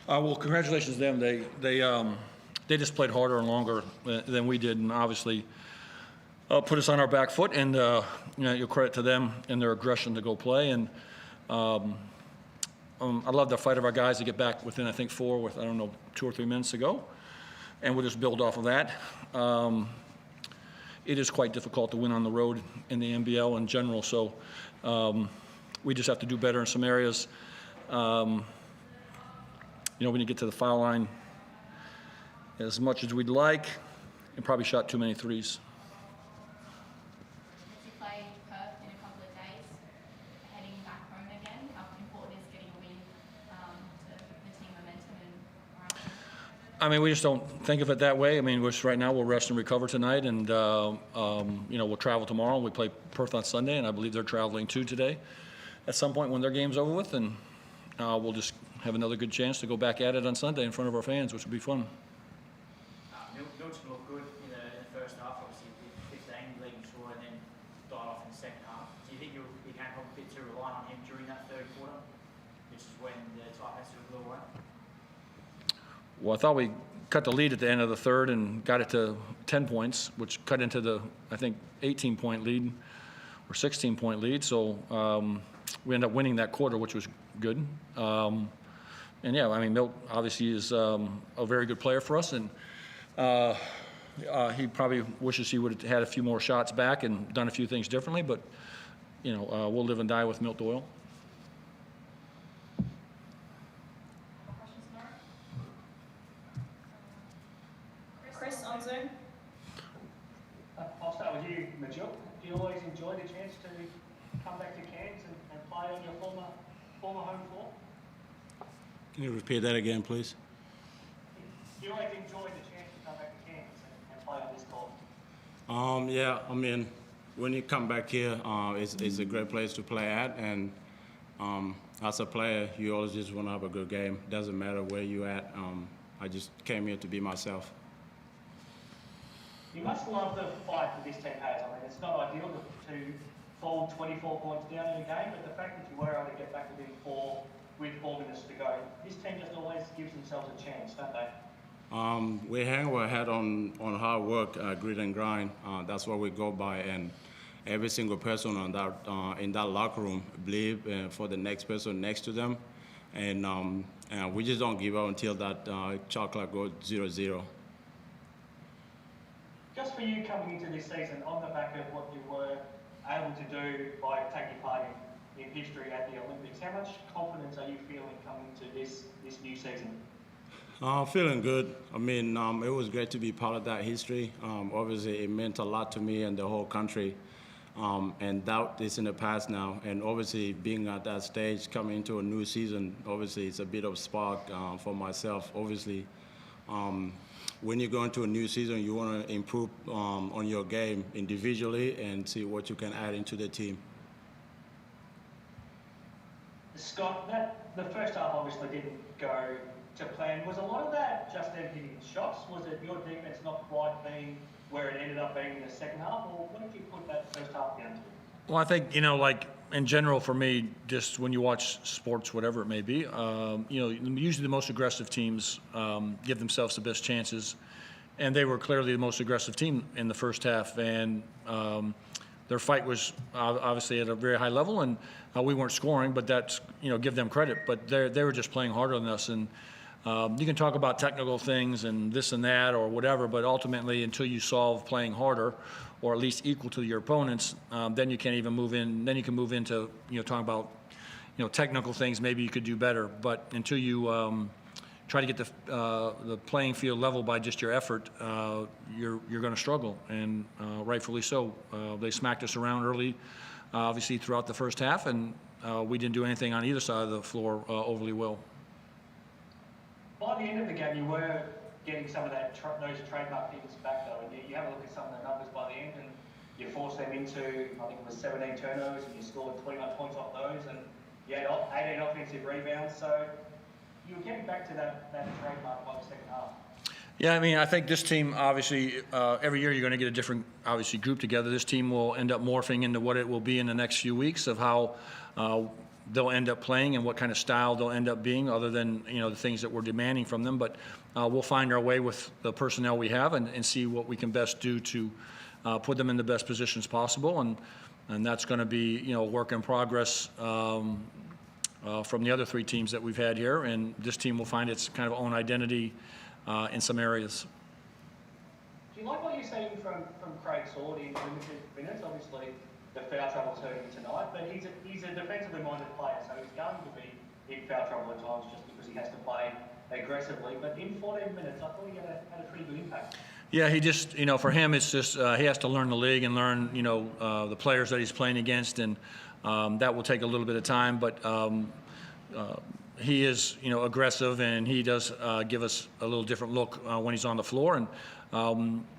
Well, congratulations to them. They just played harder and longer than we did, and obviously put us on our back foot. And you credit to them and their aggression to go play. And I love the fight of our guys to get back within, I think, 4 with 2 or 3 minutes to go, and we'll just build off of that. It is quite difficult to win on the road in the NBL in general, so we just have to do better in some areas. When you get to the foul line, as much as we'd like, and probably shot too many threes. As you play Perth in a couple of days, heading back home again, how important is getting a win to the team momentum and morale? We just don't think of it that way. Right now we'll rest and recover tonight, and we'll travel tomorrow. We play Perth on Sunday, and I believe they're traveling too today at some point when their game's over with, and we'll just have another good chance to go back at it on Sunday in front of our fans, which will be fun. Milton looked good in the first half, obviously with Deng leading scorer, and then died off in the second half. Do you think you became a bit too reliant on him during that third quarter, which is when the Taipans sort of blew away? Well, I thought we cut the lead at the end of the third and got it to 10 points, which cut into the, 18-point lead or 16-point lead. So we ended up winning that quarter, which was good. Milt obviously is a very good player for us, and he probably wishes he would have had a few more shots back and done a few things differently, but we'll live and die with Milt Doyle. Chris on Zoom. I'll start with you, Majok. Do you always enjoy the chance to come back to Cairns and play on your former home floor? Can you repeat that again, please? Do you always enjoy the chance to come back to Cairns and play on this court? When you come back here, it's a great place to play at, and as a player, you always just want to have a good game. Doesn't matter where you're at. I just came here to be myself. You must love the fight that this team has. It's not ideal to fall 24 points down in a game, but the fact that you were able to get back within 4 with 4 minutes to go, this team just always gives themselves a chance, don't they? We hang our head on hard work, grit and grind. That's what we go by, and every single person on that in that locker room believe for the next person next to them, and we just don't give up until that shot clock goes 0-0. Just for you coming into this season on the back of what you were able to do by taking part in history at the Olympics, how much confidence are you feeling coming into this new season? Feeling good. It was great to be part of that history. Obviously, it meant a lot to me and the whole country. And that is in the past now. And obviously, being at that stage, coming into a new season, obviously, it's a bit of spark for myself. Obviously, when you go into a new season, you want to improve on your game individually and see what you can add into the team. Scott, the first half obviously didn't go to plan. Was a lot of that just them hitting shots? Was it your defense not quite being where it ended up being in the second half, or what did you put that first half down to? Well, I think, in general for me, just when you watch sports, whatever it may be, usually the most aggressive teams give themselves the best chances, and they were clearly the most aggressive team in the first half, and their fight was obviously at a very high level, and we weren't scoring, but that's, give them credit, but they were just playing harder than us, and you can talk about technical things and this and that or whatever, but ultimately until you solve playing harder or at least equal to your opponents, then you can't even move in. Then you can move into talking about technical things maybe you could do better. But until you try to get the playing field level by just your effort, you're going to struggle, and rightfully so. They smacked us around early, obviously throughout the first half, and we didn't do anything on either side of the floor overly well. By the end of the game, you were getting some of those trademark things back, though, and you have a look at some of the numbers by the end, and you forced them into, I think it was 17 turnovers, and you scored 21 points off those, and you had 18 offensive rebounds, so you were getting back to that trademark by the second half. Yeah, I think this team, obviously, every year you're going to get a different, obviously, group together. This team will end up morphing into what it will be in the next few weeks of how they'll end up playing and what kind of style they'll end up being, other than, you know, the things that we're demanding from them. But we'll find our way with the personnel we have and see what we can best do to put them in the best positions possible. And that's going to be, you know, a work in progress from the other three teams that we've had here. And this team will find its kind of own identity in some areas. Do you like what you're seeing from Craig Sword in limited minutes? Obviously, the foul trouble's hurting him tonight, but he's a defensively minded player, so he's going to be in foul trouble at times just because he has to play aggressively. But in 14 minutes, I thought he had a pretty good impact. Yeah, he just, you know, for him, it's just he has to learn the league and learn, you know, the players that he's playing against, and that will take a little bit of time. But he is, you know, aggressive, and he does give us a little different look when he's on the floor, and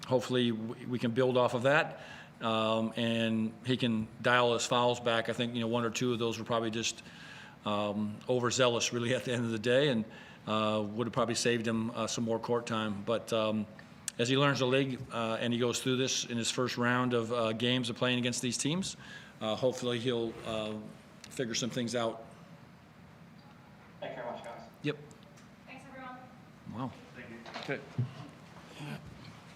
hopefully we can build off of that, and he can dial his fouls back. I think, you know, one or two of those were probably just overzealous, really, at the end of the day, and would have probably saved him some more court time. But as he learns the league and he goes through this in his first round of games of playing against these teams, hopefully he'll figure some things out. Thank you very much, guys. Yep. Thanks, everyone. Wow. Thank you. Okay.